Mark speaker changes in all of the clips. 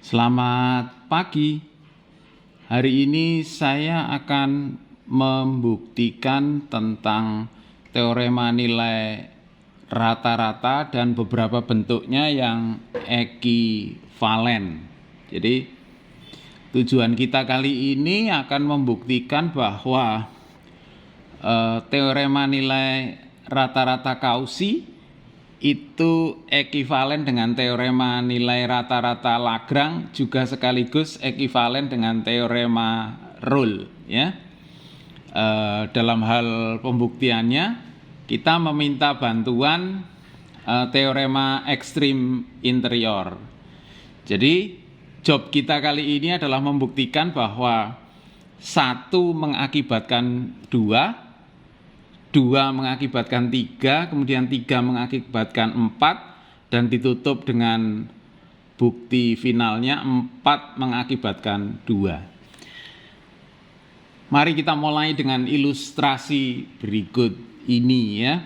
Speaker 1: Selamat pagi. Hari ini saya akan membuktikan tentang teorema nilai rata-rata dan beberapa bentuknya yang ekivalen. Jadi tujuan kita kali ini akan membuktikan bahwa teorema nilai rata-rata Cauchy itu ekivalen dengan teorema nilai rata-rata Lagrange, juga sekaligus ekivalen dengan teorema Rolle, ya. Dalam hal pembuktiannya kita meminta bantuan teorema ekstrim interior. Jadi job kita kali ini adalah membuktikan bahwa satu mengakibatkan dua mengakibatkan 3, kemudian 3 mengakibatkan 4, dan ditutup dengan bukti finalnya 4 mengakibatkan 2. Mari kita mulai dengan ilustrasi berikut ini, ya.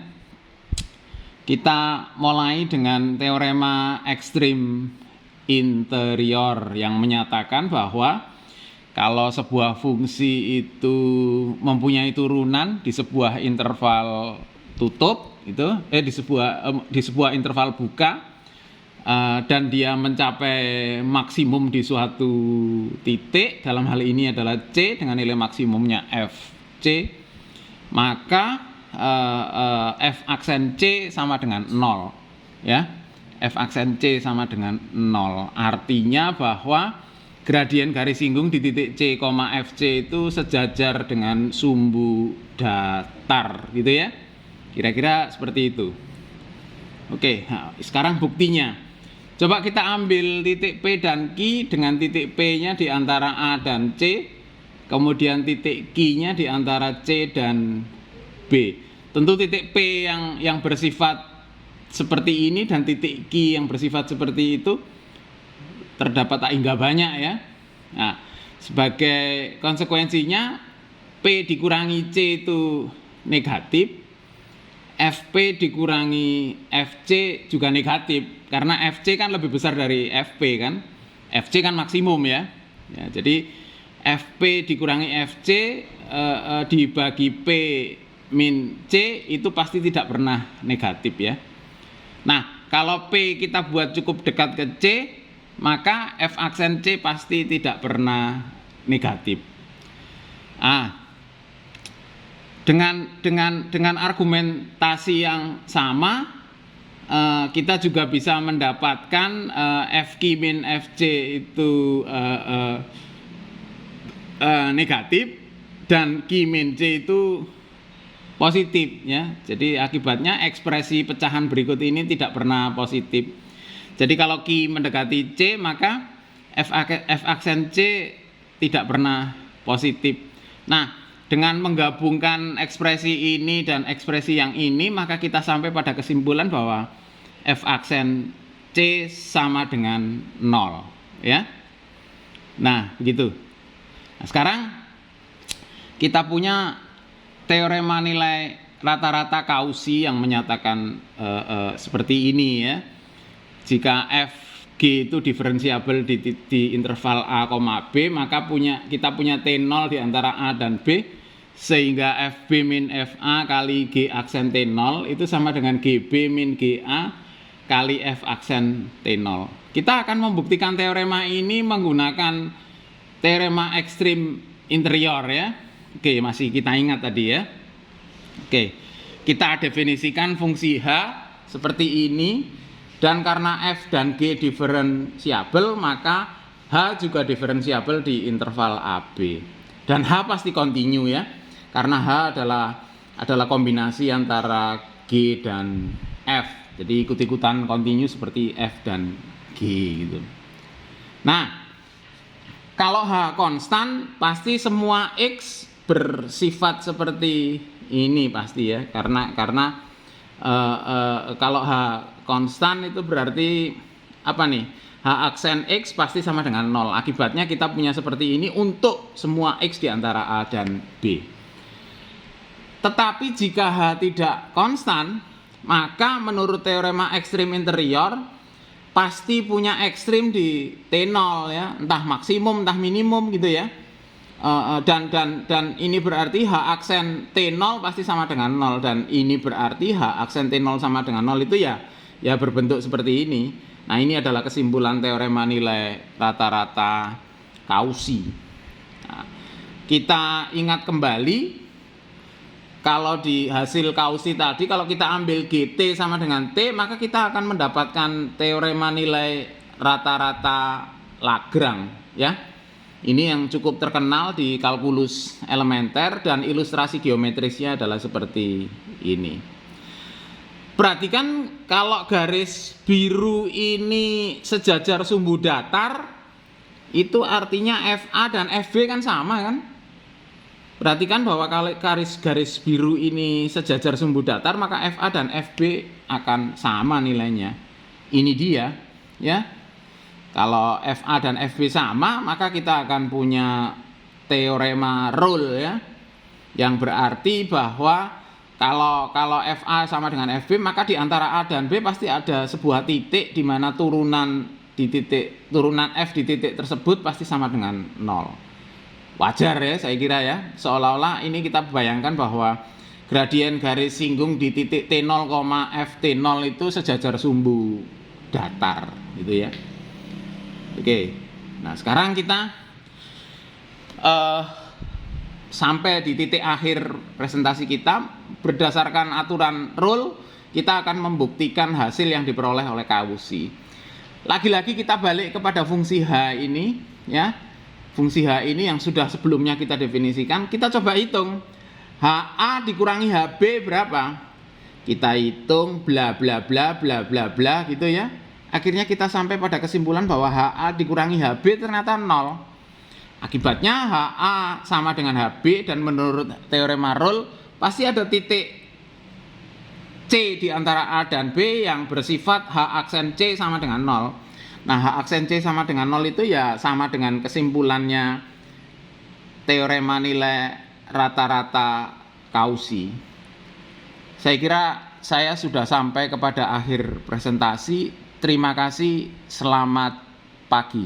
Speaker 1: Kita mulai dengan teorema ekstrim interior yang menyatakan bahwa kalau sebuah fungsi itu mempunyai turunan di sebuah interval tutup, di sebuah interval buka, dan dia mencapai maksimum di suatu titik, dalam hal ini adalah C dengan nilai maksimumnya Fc, maka f aksen C sama dengan 0, ya. F aksen C sama dengan 0. Artinya bahwa gradien garis singgung di titik C, Fc itu sejajar dengan sumbu datar, gitu ya. Kira-kira seperti itu. Oke, nah, sekarang buktinya. Coba kita ambil titik P dan Q dengan titik P-nya di antara A dan C, kemudian titik Q-nya di antara C dan B. Tentu titik P yang bersifat seperti ini dan titik Q yang bersifat seperti itu terdapat tak hingga banyak, ya. Nah, sebagai konsekuensinya P dikurangi C itu negatif, Fp dikurangi Fc juga negatif, karena Fc kan lebih besar dari Fp kan. Fc kan maksimum, ya. Jadi Fp dikurangi Fc dibagi P min C itu pasti tidak pernah negatif, ya. Nah, kalau P kita buat cukup dekat ke C, maka F aksen C pasti tidak pernah negatif. Dengan argumentasi yang sama, kita juga bisa mendapatkan Fq min Fc itu negatif dan Q min C itu positif, ya. Jadi akibatnya ekspresi pecahan berikut ini tidak pernah positif. Jadi kalau Q mendekati C, maka F aksen C tidak pernah positif. Nah, dengan menggabungkan ekspresi ini dan ekspresi yang ini, maka kita sampai pada kesimpulan bahwa F aksen C sama dengan 0, ya. Nah, begitu. Nah, sekarang kita punya teorema nilai rata-rata Cauchy yang menyatakan seperti ini, ya. Jika Fg itu diferensiabel di interval A, B, maka kita punya T0 di antara A dan B, sehingga Fb min Fa kali G aksen T0 itu sama dengan Gb min Ga kali F aksen T0. Kita akan membuktikan teorema ini menggunakan teorema ekstrim interior, ya. Oke, masih kita ingat tadi, ya. Oke, kita definisikan fungsi H seperti ini. Dan karena F dan G diferensiabel, maka H juga diferensiabel di interval AB. Dan H pasti kontinu, ya. Karena H adalah kombinasi antara G dan F. Jadi ikut-ikutan kontinu seperti F dan G, gitu. Nah, kalau H konstan, pasti semua X bersifat seperti ini pasti, ya. Karena kalau H konstan itu berarti apa nih? H aksen X pasti sama dengan 0. Akibatnya kita punya seperti ini untuk semua X di antara A dan B. Tetapi jika H tidak konstan, maka menurut teorema ekstrim interior pasti punya ekstrim di T0 ya, entah maksimum entah minimum gitu ya. Dan ini berarti H aksen T0 pasti sama dengan 0, dan ini berarti H aksen T0 sama dengan 0 itu ya berbentuk seperti ini. Nah, ini adalah kesimpulan teorema nilai rata-rata Cauchy. Nah, kita ingat kembali, kalau di hasil Cauchy tadi, kalau kita ambil GT sama dengan T, maka kita akan mendapatkan teorema nilai rata-rata Lagrange ya. Ini yang cukup terkenal di kalkulus elementer, dan ilustrasi geometrisnya adalah seperti ini. Perhatikan, kalau garis biru ini sejajar sumbu datar, itu artinya FA dan FB kan sama kan? Perhatikan bahwa kalau garis biru ini sejajar sumbu datar, maka FA dan FB akan sama nilainya. Ini dia ya. Kalau FA dan FB sama, maka kita akan punya teorema Rolle ya, yang berarti bahwa kalau FA sama dengan FB, maka di antara A dan B pasti ada sebuah titik di mana turunan F di titik tersebut pasti sama dengan 0. Wajar ya, saya kira ya. Seolah-olah ini kita bayangkan bahwa gradien garis singgung di titik T0, FT0 itu sejajar sumbu datar gitu ya. Oke, nah sekarang kita sampai di titik akhir presentasi kita. Berdasarkan aturan Rolle, kita akan membuktikan hasil yang diperoleh oleh Cauchy. Lagi-lagi kita balik kepada fungsi H ini ya. Fungsi H ini yang sudah sebelumnya kita definisikan. Kita coba hitung HA dikurangi HB berapa. Kita hitung bla bla bla bla bla bla gitu ya. Akhirnya kita sampai pada kesimpulan bahwa HA dikurangi HB ternyata 0. Akibatnya HA sama dengan HB, dan menurut teorema Rolle pasti ada titik C di antara A dan B yang bersifat H aksen C sama dengan 0. Nah, H aksen C sama dengan 0 itu ya sama dengan kesimpulannya teorema nilai rata-rata Cauchy. Saya kira saya sudah sampai kepada akhir presentasi. Terima kasih, selamat pagi.